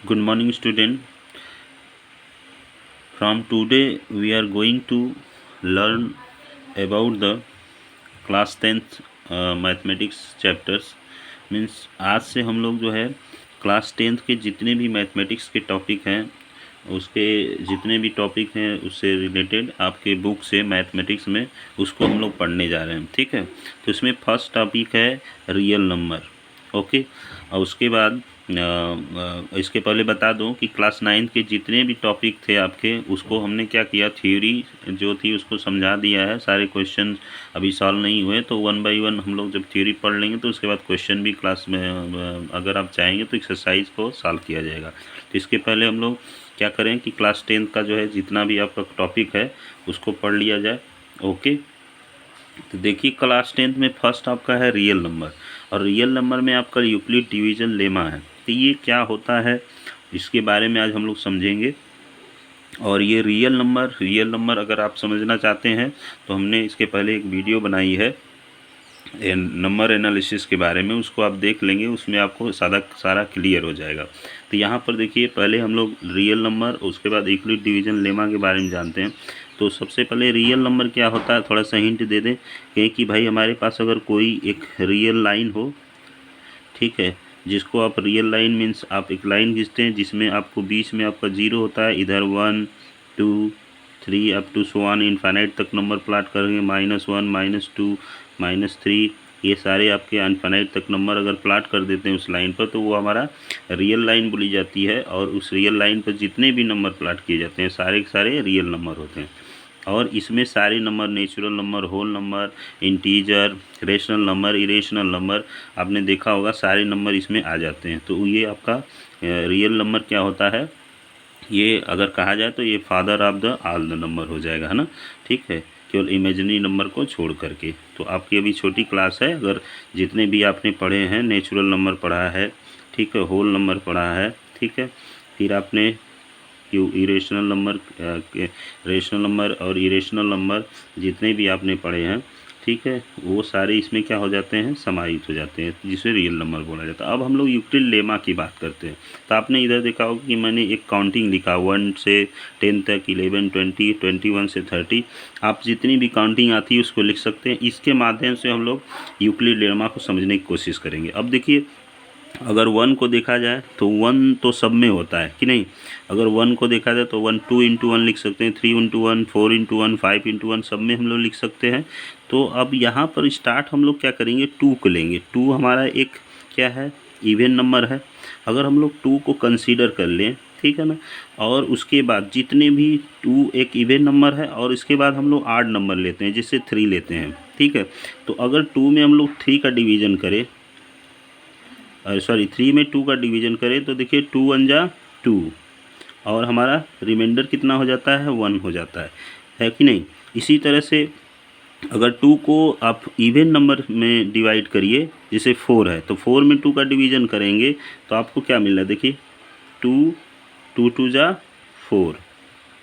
Good morning, student. From today, we are going to learn about the class 10th mathematics chapters. Means आज से हम लोग जो है क्लास 10th के जितने भी मैथमेटिक्स के टॉपिक हैं, उसके जितने भी टॉपिक हैं उससे रिलेटेड आपके बुक से मैथमेटिक्स में उसको हम लोग पढ़ने जा रहे हैं। ठीक है, तो इसमें फर्स्ट टॉपिक है रियल नंबर। ओके, और उसके बाद इसके पहले बता दूं कि क्लास 9 के जितने भी टॉपिक थे आपके, उसको हमने क्या किया, थ्योरी जो थी उसको समझा दिया है। सारे क्वेश्चन अभी सॉल्व नहीं हुए, तो वन बाय वन हम लोग जब थ्योरी पढ़ लेंगे तो उसके बाद क्वेश्चन भी क्लास में अगर आप चाहेंगे तो एक्सरसाइज को सॉल्व किया जाएगा। तो इसके पहले हम लोग क्या करें कि क्लास 10 का जो है जितना भी आपका टॉपिक है उसको पढ़ लिया जाए। ओके, तो देखिए क्लास 10 में फर्स्ट आपका है रियल नंबर, और रियल नंबर में आपका यूक्लिड डिवीजन लेमा है। तो ये क्या होता है इसके बारे में आज हम लोग समझेंगे। और ये रियल नंबर अगर आप समझना चाहते हैं तो हमने इसके पहले एक वीडियो बनाई है नंबर एनालिसिस के बारे में, उसको आप देख लेंगे, उसमें आपको सारा क्लियर हो जाएगा। तो यहाँ पर देखिए पहले हम लोग रियल नंबर, उसके बाद यूक्लिड डिवीजन लेमा के बारे में जानते हैं। तो सबसे पहले रियल नंबर क्या होता है, थोड़ा सा हिंट दे दें कि भाई हमारे पास अगर कोई एक रियल लाइन हो, ठीक है, जिसको आप रियल लाइन मीन्स आप एक लाइन खींचते हैं जिसमें आपको बीच में आपका जीरो होता है, इधर 1 2 3 up to so on infinite तक नंबर प्लाट करेंगे, -1 -2 -3, ये सारे आपके इनफाइनाइट तक नंबर अगर प्लाट कर देते हैं उस लाइन पर, तो वो हमारा रियल लाइन बोली जाती है। और उस रियल लाइन पर जितने भी नंबर प्लाट किए जाते हैं सारे के सारे रियल नंबर होते हैं। और इसमें सारे number, natural number, whole number, integer, rational number, irrational number, आपने देखा होगा सारे नंबर इसमें आ जाते हैं। तो ये आपका रियल नंबर क्या होता है, ये अगर कहा जाए तो ये father of the all the number हो जाएगा, है ना। ठीक है, केवल इमेजिनरी नंबर को छोड़ करके। तो आपकी अभी छोटी क्लास है, अगर जितने भी आपने पढ़े हैं, नेचुरल नंबर पढ़ा है, ठीक है, होल नंबर पढ़ा है, ठीक है, फिर आपने इरेशनल नंबर, रेशनल नंबर और इरेशनल नंबर जितने भी आपने पढ़े हैं, ठीक है, वो सारे इसमें क्या हो जाते हैं, समाहित हो जाते हैं, जिसे रियल नंबर बोला जाता है। अब हम लोग यूक्लिड लेमा की बात करते हैं। तो आपने इधर देखा होगा कि मैंने एक काउंटिंग लिखा 1 से 10 तक, 11 20 21 से 30, आप जितनी भी काउंटिंग आती है उसको लिख सकते हैं। इसके माध्यम से हम लोग यूक्लिड लेमा को समझने की कोशिश करेंगे। अब देखिए अगर 1 को देखा जाए तो 1 तो सब में होता है कि नहीं। अगर 1 को देखा जाए तो 1 2 इंटू 1 लिख सकते हैं, 3 इंटू 1, 4 इंटू 1, 5 इंटू 1, सब में हम लोग लिख सकते हैं। तो अब यहाँ पर स्टार्ट हम लोग क्या करेंगे, 2 को लेंगे। 2 हमारा एक क्या है, इवन नंबर है। अगर हम लोग 2 को कंसीडर कर लें, ठीक है ना, और उसके बाद जितने भी 2 एक इवन नंबर है, और इसके बाद हम लोग आड नंबर लेते हैं, जिससे 3 लेते हैं, ठीक है। तो अगर 2 में हम लोग 3 का डिवीज़न करें, सॉरी 3 में 2 का डिवीज़न करें, तो देखिए 2 1 जा 2, और हमारा रिमाइंडर कितना हो जाता है, 1 हो जाता है कि नहीं। इसी तरह से अगर 2 को आप इवन नंबर में डिवाइड करिए, जैसे 4 है, तो 4 में 2 का डिवीज़न करेंगे तो आपको क्या मिल रहा है, देखिए 2 2 2 जा 4,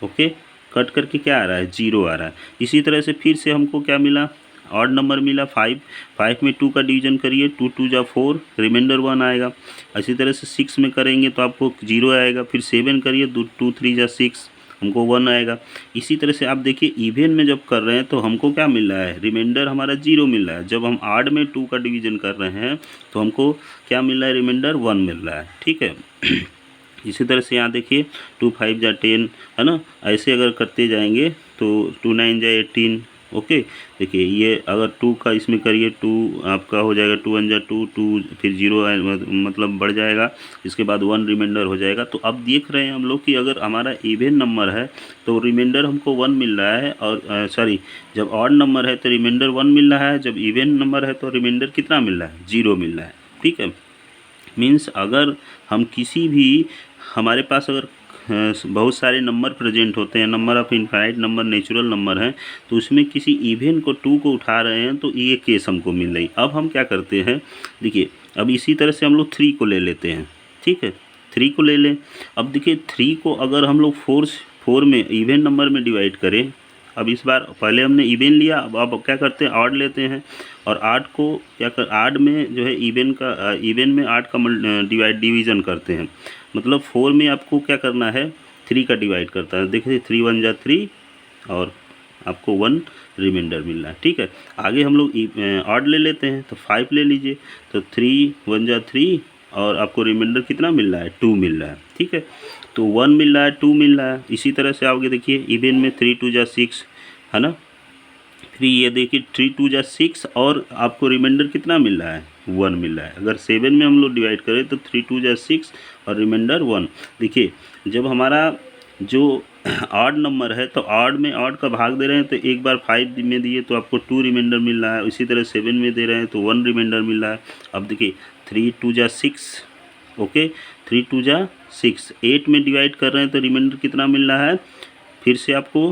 ओके, कट करके क्या आ रहा है, 0 आ रहा है। इसी तरह से फिर से हमको क्या मिला, ऑड नंबर मिला 5, 5 में 2 का डिवीजन करिए, 2 2 जा 4, रिमाइंडर 1 आएगा। इसी तरह से 6 में करेंगे तो आपको 0 आएगा, फिर 7 करिए, 2 3 जा 6, हमको 1 आएगा। इसी तरह से आप देखिए इवन में जब कर रहे हैं तो हमको क्या मिल रहा है, रिमाइंडर हमारा 0 मिल रहा है। जब हम आड में 2 का डिवीजन कर रहे हैं तो हमको क्या मिल रहा है, रिमाइंडर 1 मिल रहा है, ठीक है। इसी तरह से यहाँ देखिए 2 5 जा 10, है ना। ऐसे अगर करते जाएंगे तो 2 9 जा 18, ओके। देखिए ये अगर 2 का इसमें करिए, 2 आपका हो जाएगा, 2 1 जा 2 2, फिर 0 मतलब बढ़ जाएगा, इसके बाद 1 रिमाइंडर हो जाएगा। तो अब देख रहे हैं हम लोग कि अगर हमारा इवन नंबर है तो रिमाइंडर हमको 1 मिल रहा है, और सॉरी जब ऑड नंबर है तो रिमाइंडर 1 मिल रहा है, जब इवन नंबर है तो रिमाइंडर कितना मिल रहा है, 0 मिल रहा है, ठीक है। मीन्स अगर हम किसी भी, हमारे पास अगर बहुत सारे नंबर प्रेजेंट होते हैं, number of infinite number, natural number हैं, तो उसमें किसी इवन को 2 को उठा रहे हैं तो ये केस हमको मिल रही। अब हम क्या करते हैं, देखिए अब इसी तरह से हम लोग 3 को ले लेते हैं, ठीक है, 3 को ले लें। अब देखिए 3 को अगर हम लोग 4 में इवन नंबर में डिवाइड करें, अब इस बार पहले हमने इवन लिया, अब क्या करते हैं, ऑड लेते हैं, और आठ को क्या कर, आठ में जो है इवन में 8 का डिवीज़न करते हैं। मतलब 4 में आपको क्या करना है, 3 का डिवाइड करता है। देखिए 3 1 जा 3 और आपको 1 रिमाइंडर मिल रहा है। ठीक है, आगे हम लोग ऑड ले लेते हैं, तो 5 ले लीजिए, तो 3 1 जा 3 और आपको रिमाइंडर कितना मिल रहा है, 2 मिल रहा है। ठीक है, तो 1 मिल रहा है, 2 मिल रहा है। इसी तरह से आगे देखिए इवन में 3 2 जा 6 है ना, फिर ये देखिए 3 2 जा 6 और आपको रिमाइंडर कितना मिल रहा है, 1 मिल रहा है। अगर 7 में हम लोग डिवाइड करें तो 3 2 जा 6 और रिमाइंडर 1। देखिए जब हमारा जो ऑड नंबर है तो ऑड में ऑड का भाग दे रहे हैं, तो एक बार 5 में दिए तो आपको 2 रिमाइंडर मिल रहा है। इसी तरह 7 में दे रहे हैं तो 1 रिमाइंडर मिल रहा है। अब देखिए 3 2 जा 6, ओके, 3 2 जा 6, 8 में डिवाइड कर रहे हैं तो रिमाइंडर कितना मिल रहा है, फिर से आपको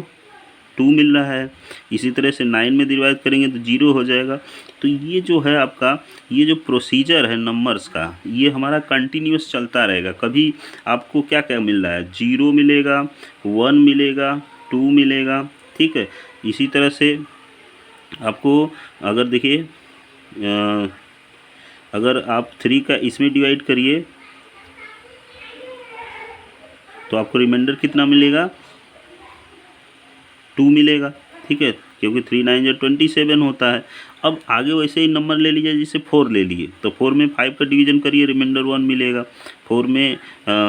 2 मिल रहा है। इसी तरह से 9 में डिवाइड करेंगे तो 0 हो जाएगा। तो ये जो है आपका, ये जो प्रोसीजर है नंबर्स का, ये हमारा कंटिन्यूस चलता रहेगा। कभी आपको क्या क्या मिल रहा है, 0 मिलेगा, 1 मिलेगा, 2 मिलेगा। ठीक है, इसी तरह से आपको अगर देखिए अगर आप 3 का इसमें डिवाइड करिए तो आपको रिमाइंडर कितना मिलेगा, 2 मिलेगा। ठीक है, क्योंकि 3 9 जा 27 होता है। अब आगे वैसे ही नंबर ले लीजिए, जैसे 4 ले लिए तो 4 में 5 का डिवीजन करिए, रिमाइंडर 1 मिलेगा। 4 में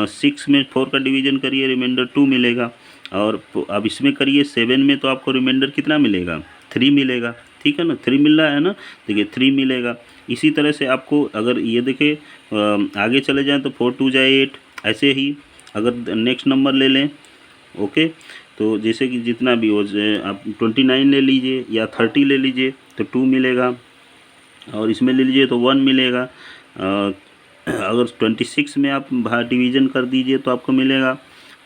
6 में 4 का डिवीजन करिए, रिमाइंडर 2 मिलेगा। और अब इसमें करिए 7 में तो आपको रिमाइंडर कितना मिलेगा, 3 मिलेगा। ठीक है ना, 3 मिल रहा है ना, देखिए 3 मिलेगा। इसी तरह से आपको अगर ये देखें आगे चले जाएँ तो 4 2 जा 8, ऐसे ही अगर नेक्स्ट नंबर ले लें, ओके, तो जैसे कि जितना भी हो जाए, आप 29 ले लीजिए या 30 ले लीजिए तो 2 मिलेगा, और इसमें ले लीजिए तो 1 मिलेगा। अगर 26 में आप डिवीज़न कर दीजिए तो आपको मिलेगा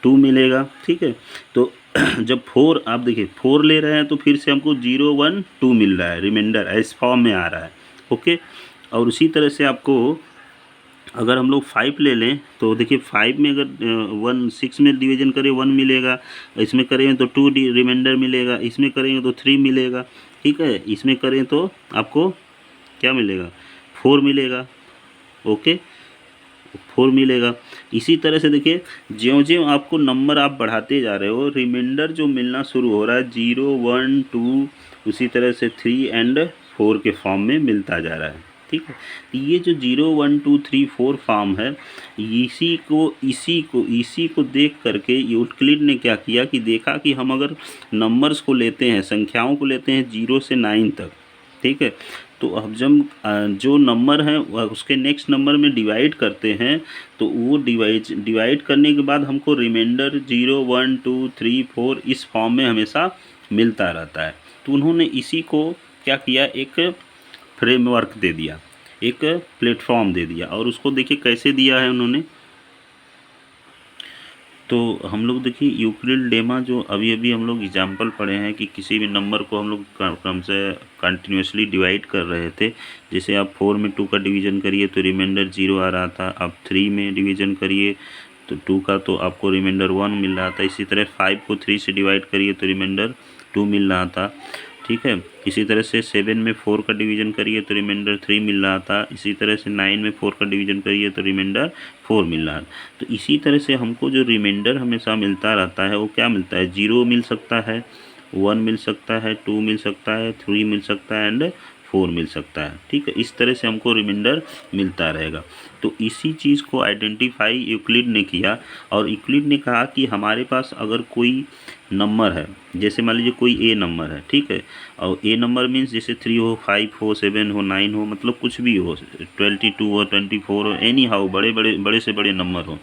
2 मिलेगा। ठीक है, तो जब 4 आप देखिए 4 ले रहे हैं तो फिर से हमको 0 1 2 मिल रहा है, रिमाइंडर इस फॉर्म में आ रहा है। ओके, और उसी तरह से आपको अगर हम लोग 5 ले लें तो देखिए 5 में अगर 1 6 में डिवीजन करें 1 मिलेगा, इसमें करेंगे तो 2 रिमाइंडर मिलेगा, इसमें करेंगे तो 3 मिलेगा। ठीक है, इसमें करें तो आपको क्या मिलेगा, 4 मिलेगा। ओके, 4 मिलेगा। इसी तरह से देखिए ज्यों-ज्यों आपको नंबर आप बढ़ाते जा रहे हो, रिमाइंडर जो मिलना शुरू हो रहा है 0 1 2, उसी तरह से 3 एंड 4 के फॉर्म में मिलता जा रहा है। ठीक है, ये जो 0 1 2 3 4 फॉर्म है, इसी को देख करके यूक्लिड ने क्या किया कि देखा कि हम अगर नंबर्स को लेते हैं, संख्याओं को लेते हैं 0 से 9 तक, ठीक है, तो अब जब जो नंबर है उसके नेक्स्ट नंबर में डिवाइड करते हैं तो वो डिवाइड करने के बाद हमको रिमाइंडर 0 1 2 3 4 इस फॉर्म में हमेशा मिलता रहता है। तो उन्होंने इसी को क्या किया, एक फ्रेमवर्क दे दिया, एक प्लेटफॉर्म दे दिया। और उसको देखिए कैसे दिया है उन्होंने, तो हम लोग देखिए यूक्लिड लेमा जो अभी अभी हम लोग एग्जाम्पल पढ़े हैं कि किसी भी नंबर को हम लोग क्रम से कंटिन्यूसली डिवाइड कर रहे थे। जैसे आप 4 में 2 का डिवीज़न करिए तो रिमाइंडर 0 आ रहा था, आप 3 में डिवीज़न करिए तो 2 का तो आपको रिमाइंडर 1 मिल रहा था। इसी तरह 5 को 3 से डिवाइड करिए तो रिमाइंडर 2 मिल रहा था। ठीक है, इसी तरह से 7 में 4 का डिवीज़न करिए तो रिमाइंडर 3 मिल रहा था। इसी तरह से 9 में 4 का डिवीज़न करिए तो रिमाइंडर 4 मिल रहा है। तो इसी तरह से हमको जो रिमाइंडर हमेशा मिलता रहता है वो क्या मिलता है, 0 मिल सकता है, 1 मिल सकता है, 2 मिल सकता है, 3 मिल सकता है एंड 4 मिल सकता है। ठीक है, इस तरह से हमको रिमाइंडर मिलता रहेगा। तो इसी चीज़ को आइडेंटिफाई यूक्लिड ने किया, और यूक्लिड ने कहा कि हमारे पास अगर कोई नंबर है, जैसे मान लीजिए कोई ए नंबर है, ठीक है, और ए नंबर मीन्स जैसे 3 हो, 5 हो, 7 हो, 9 हो, मतलब कुछ भी हो, 22 हो, 24 हो, एनी हाउ बड़े से बड़े नंबर हो,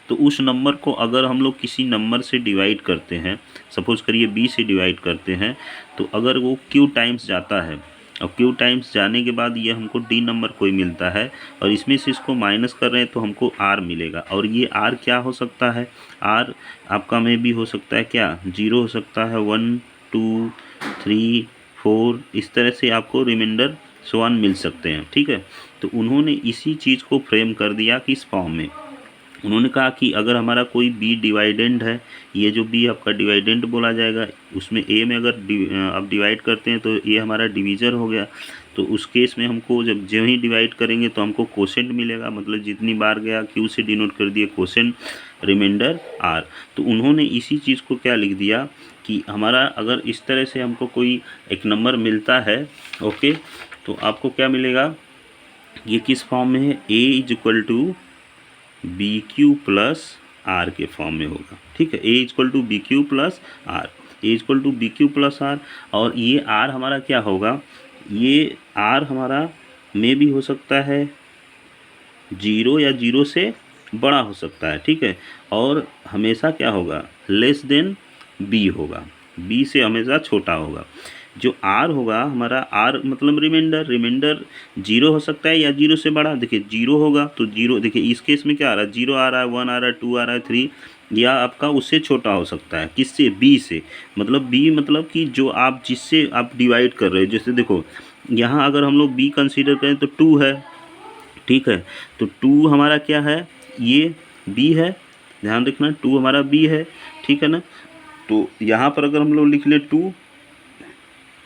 तो उस नंबर को अगर हम लोग किसी नंबर से डिवाइड करते हैं, सपोज करिए बी से डिवाइड करते हैं, तो अगर वो क्यू टाइम्स जाता है और क्यू टाइम्स जाने के बाद ये हमको डी नंबर कोई मिलता है, और इसमें से इसको माइनस कर रहे हैं तो हमको आर मिलेगा। और ये आर क्या हो सकता है, आर आपका में भी हो सकता है क्या, 0 हो सकता है, 1 2 3 4, इस तरह से आपको रिमाइंडर 1 मिल सकते हैं। ठीक है, तो उन्होंने इसी चीज़ को फ्रेम कर दिया कि इस फॉर्म में उन्होंने कहा कि अगर हमारा कोई बी डिवाइडेंड है, ये जो बी आपका डिवाइडेंड बोला जाएगा, उसमें ए में अगर आप डिवाइड करते हैं तो ये हमारा डिवीज़र हो गया। तो उस केस में हमको जब जो ही डिवाइड करेंगे तो हमको कोसेंट मिलेगा, मतलब जितनी बार गया क्यू से डिनोट कर दिए कोसेंट रिमाइंडर आर। तो उन्होंने इसी चीज़ को क्या लिख दिया कि हमारा अगर इस तरह से हमको कोई एक नंबर मिलता है, ओके, तो आपको क्या मिलेगा, ये किस फॉर्म में है, A is equal to B Q plus R के फॉर्म में होगा, ठीक है, A equal to B Q plus R, A equal to B Q plus R. और ये आर हमारा क्या होगा, ये आर हमारा में भी हो सकता है 0 या 0 से बड़ा हो सकता है, ठीक है, और हमेशा क्या होगा, लेस देन बी होगा, बी से हमेशा छोटा होगा। जो आर होगा हमारा, आर मतलब रिमाइंडर, रिमाइंडर 0 हो सकता है या 0 से बड़ा, देखिए 0 होगा तो 0, देखिए इस केस में क्या आ रहा है, 0 आ रहा है, 1 आ रहा है, 2 आ रहा है, 3, या आपका उससे छोटा हो सकता है, किससे, बी से, मतलब बी मतलब कि जो आप जिससे आप डिवाइड कर रहे हो, जैसे देखो यहाँ अगर हम लोग बी कंसीडर करें तो 2 है, ठीक है, तो 2 हमारा क्या है, ये बी है, ध्यान रखना 2 हमारा बी है, ठीक है ना। तो यहाँ पर अगर हम लोग लिख ले 2,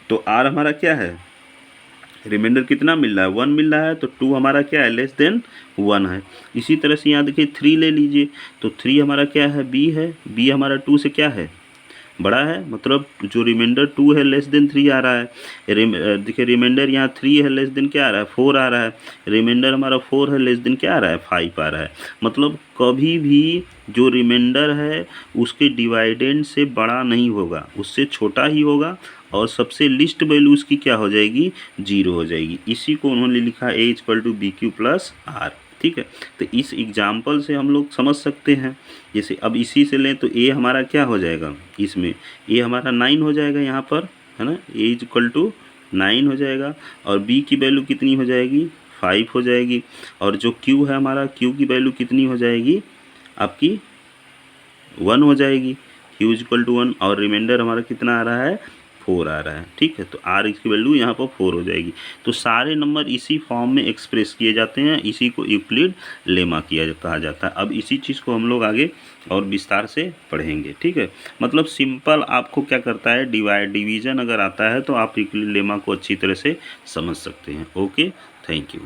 तो आर हमारा क्या है, रिमाइंडर कितना मिल रहा है, 1 मिल रहा है, तो 2 हमारा क्या है, लेस देन 1 है। इसी तरह से यहाँ देखिए 3 ले लीजिए, तो 3 हमारा क्या है, बी है, बी हमारा 2 से क्या है, बड़ा है, मतलब जो रिमाइंडर 2 है लेस देन 3 आ रहा है। देखिए रिमाइंडर यहाँ 3 है, लेस देन क्या आ रहा है, 4 आ रहा है, रिमाइंडर हमारा 4 है, लेस देन क्या आ रहा है, 5 आ रहा है। मतलब कभी भी जो रिमाइंडर है उसके डिवाइडेंड से बड़ा नहीं होगा, उससे छोटा ही होगा, और सबसे लिस्ट वैल्यू उसकी क्या हो जाएगी, 0 हो जाएगी। इसी को उन्होंने लिखा A equal to B Q plus R, ठीक है। तो इस एग्जाम्पल से हम लोग समझ सकते हैं, जैसे अब इसी से लें तो ए हमारा क्या हो जाएगा, इसमें ए हमारा 9 हो जाएगा यहाँ पर, है ना, ए इज इक्वल टू 9 हो जाएगा, और बी की वैल्यू कितनी हो जाएगी, 5 हो जाएगी, और जो क्यू है हमारा, क्यू की वैल्यू कितनी हो जाएगी आपकी, 1 हो जाएगी, क्यू इज इक्वल टू 1, और रिमाइंडर हमारा कितना आ रहा है, 4 आ रहा है, ठीक है। तो आर की वैल्यू यहाँ पर 4 हो जाएगी। तो सारे नंबर इसी फॉर्म में एक्सप्रेस किए जाते हैं, इसी को यूक्लिड लेमा कहा जाता है। अब इसी चीज़ को हम लोग आगे और विस्तार से पढ़ेंगे, ठीक है। मतलब सिंपल आपको क्या करता है, डिवीज़न अगर आता है तो आप यूक्लिड लेमा को अच्छी तरह से समझ सकते हैं। Okay, thank you.